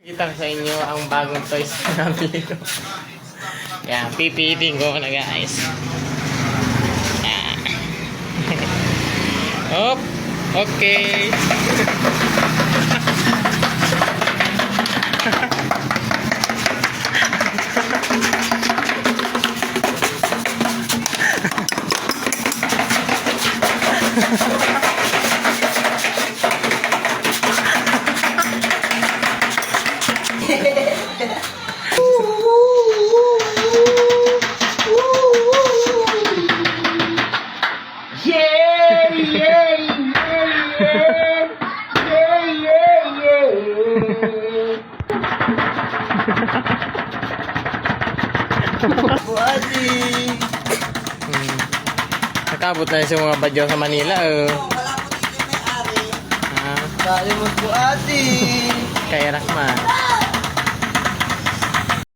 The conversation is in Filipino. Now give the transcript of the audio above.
Kita ko sa inyo ang bagong toys na nabili ko. Yan, pipitin ko na guys. Yan. Hop, okay. Buati. Nakabot na sa mga badyaw sa Manila. Wala po dito may ari. Ah, Tayo mo buati. kaya Rakman.